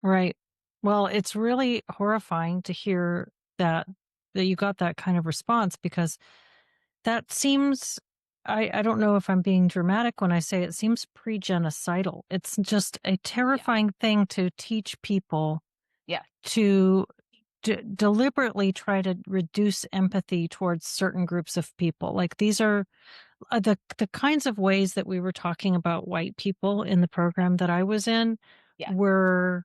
Right. Well, it's really horrifying to hear that you got that kind of response because that seems I don't know if I'm being dramatic when I say it seems pre-genocidal. It's just a Yeah. terrifying thing to teach people Yeah. to deliberately try to reduce empathy towards certain groups of people. Like these are the kinds of ways that we were talking about white people in the program that I was in Yeah. were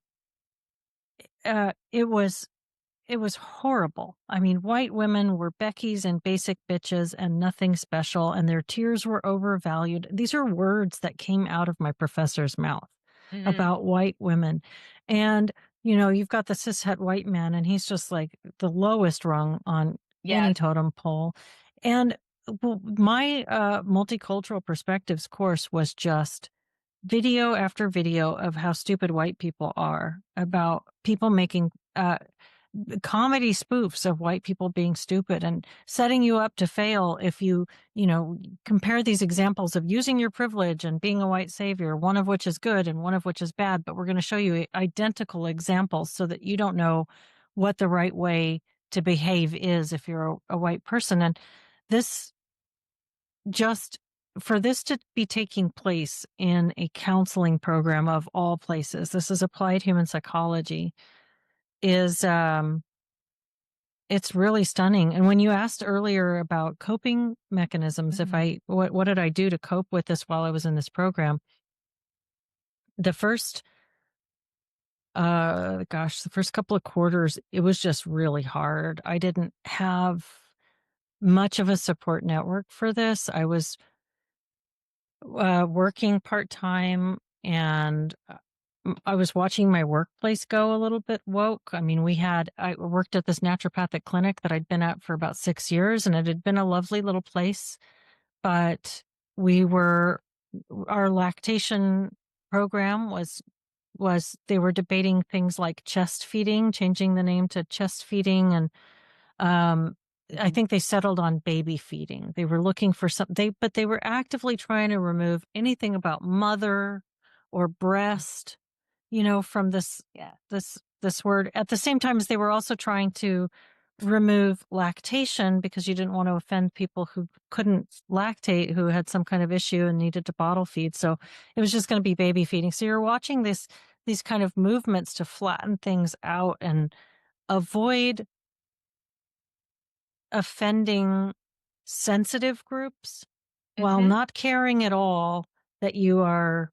it was horrible. I mean, white women were Becky's and basic bitches and nothing special, and their tears were overvalued. These are words that came out of my professor's mouth Hmm. about white women. And, you've got the cishet white man, and he's just like the lowest rung on any Yes. totem pole. And my multicultural perspectives course was just video after video of how stupid white people are, about people making comedy spoofs of white people being stupid and setting you up to fail if you compare these examples of using your privilege and being a white savior, one of which is good and one of which is bad, but we're going to show you identical examples so that you don't know what the right way to behave is if you're a white person. And this just for this to be taking place in a counseling program of all places, this is applied human psychology, is it's really stunning. And when you asked earlier about coping mechanisms, if Hmm. I what did I do to cope with this while I was in this program? The first the first couple of quarters, it was just really hard. I didn't have much of a support network for this. I was working part-time, and I was watching my workplace go a little bit woke. I mean, I worked at this naturopathic clinic that I'd been at for about 6 years, and it had been a lovely little place, but we were, our lactation program they were debating things like chest feeding, changing the name to chest feeding. And um, I Hmm. think they settled on baby feeding. They were looking for but they were actively trying to remove anything about mother or breast, from Yeah. this word. At the same time as they were also trying to remove lactation because you didn't want to offend people who couldn't lactate, who had some kind of issue and needed to bottle feed. So it was just going to be baby feeding. So you're watching these kind of movements to flatten things out and avoid offending sensitive groups while Hmm. not caring at all that you are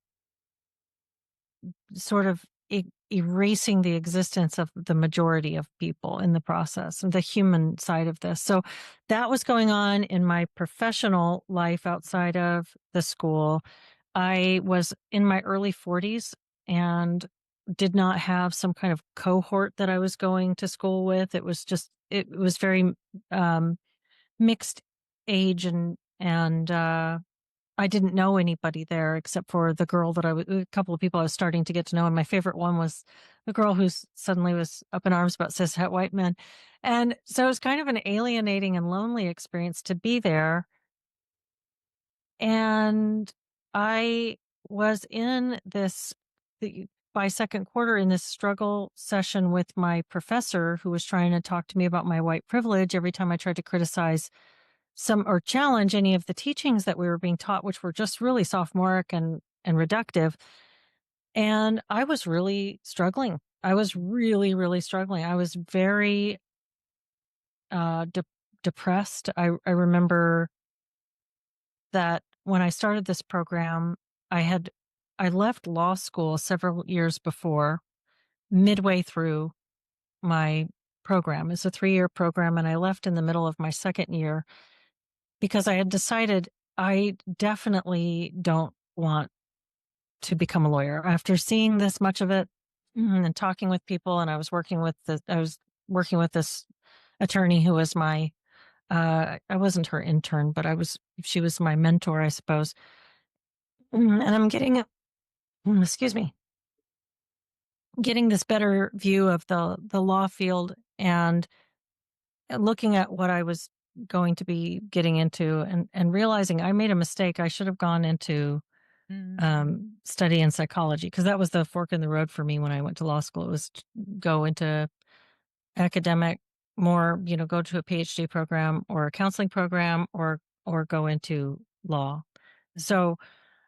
sort of erasing the existence of the majority of people in the process, and the human side of this. So that was going on in my professional life outside of the school. I was in my early 40s and did not have some kind of cohort that I was going to school with. It was very um, mixed age, and I didn't know anybody there except for the girl a couple of people I was starting to get to know. And my favorite one was the girl who suddenly was up in arms about cishet white men. And so it was kind of an alienating and lonely experience to be there. And I was in by second quarter, in this struggle session with my professor who was trying to talk to me about my white privilege every time I tried to criticize some or challenge any of the teachings that we were being taught, which were just really sophomoric and reductive. And I was really struggling. I was really, really struggling. I was very depressed. I remember that when I started this program, I left law school several years before, midway through my program. It's a 3-year program, and I left in the middle of my second year because I had decided I definitely don't want to become a lawyer after seeing this much of it, and talking with people. And I was working with this attorney who was I wasn't her intern, but she was my mentor, I suppose. And I'm excuse me, getting this better view of the law field, and looking at what I was going to be getting into, and realizing I made a mistake. I should have gone into Mhm. study in psychology because that was the fork in the road for me when I went to law school. It was to go into academic, more, go to a PhD program or a counseling program or go into law. Mhm. So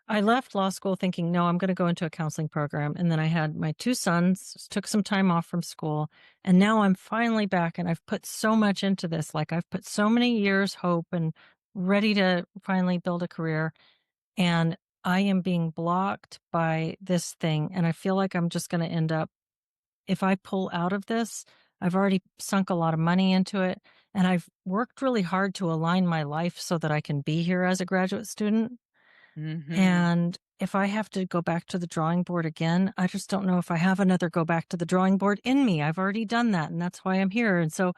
I left law school thinking, no, I'm going to go into a counseling program. And then I had my two sons, took some time off from school. And now I'm finally back and I've put so much into this. Like I've put so many years' hope and ready to finally build a career. And I am being blocked by this thing. And I feel like I'm just going to end up, if I pull out of this, I've already sunk a lot of money into it. And I've worked really hard to align my life so that I can be here as a graduate student. Mhm. And if I have to go back to the drawing board again, I just don't know if I have another go back to the drawing board in me. I've already done that, and that's why I'm here. And so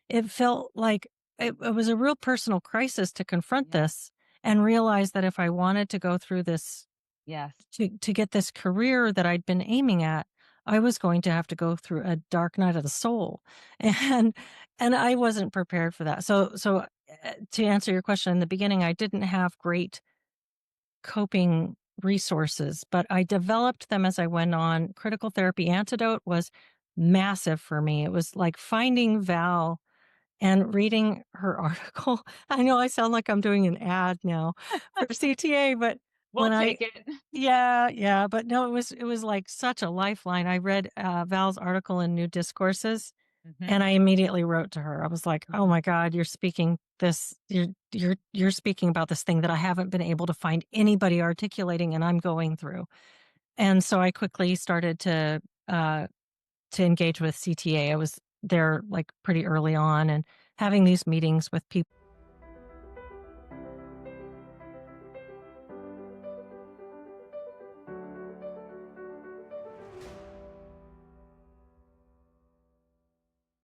it felt like it was a real personal crisis to confront Yeah. this and realize that if I wanted to go through this Yes. to get this career that I'd been aiming at, I was going to have to go through a dark night of the soul. And I wasn't prepared for that. To answer your question in the beginning, I didn't have great coping resources, but I developed them as I went on. Critical therapy antidote was massive for me. It was like finding Val and reading her article. I know I sound like I'm doing an ad now for CTA, but We'll when I take it. yeah, yeah, but no, it was like such a lifeline. I read Val's article in New Discourses and Mhm. I immediately wrote to her. I was like, "Oh Mhm. my God, you're speaking about this thing that I haven't been able to find anybody articulating, and I'm going through." And so I quickly started uh, to engage with CTA. I was there like pretty early on, and having these meetings with people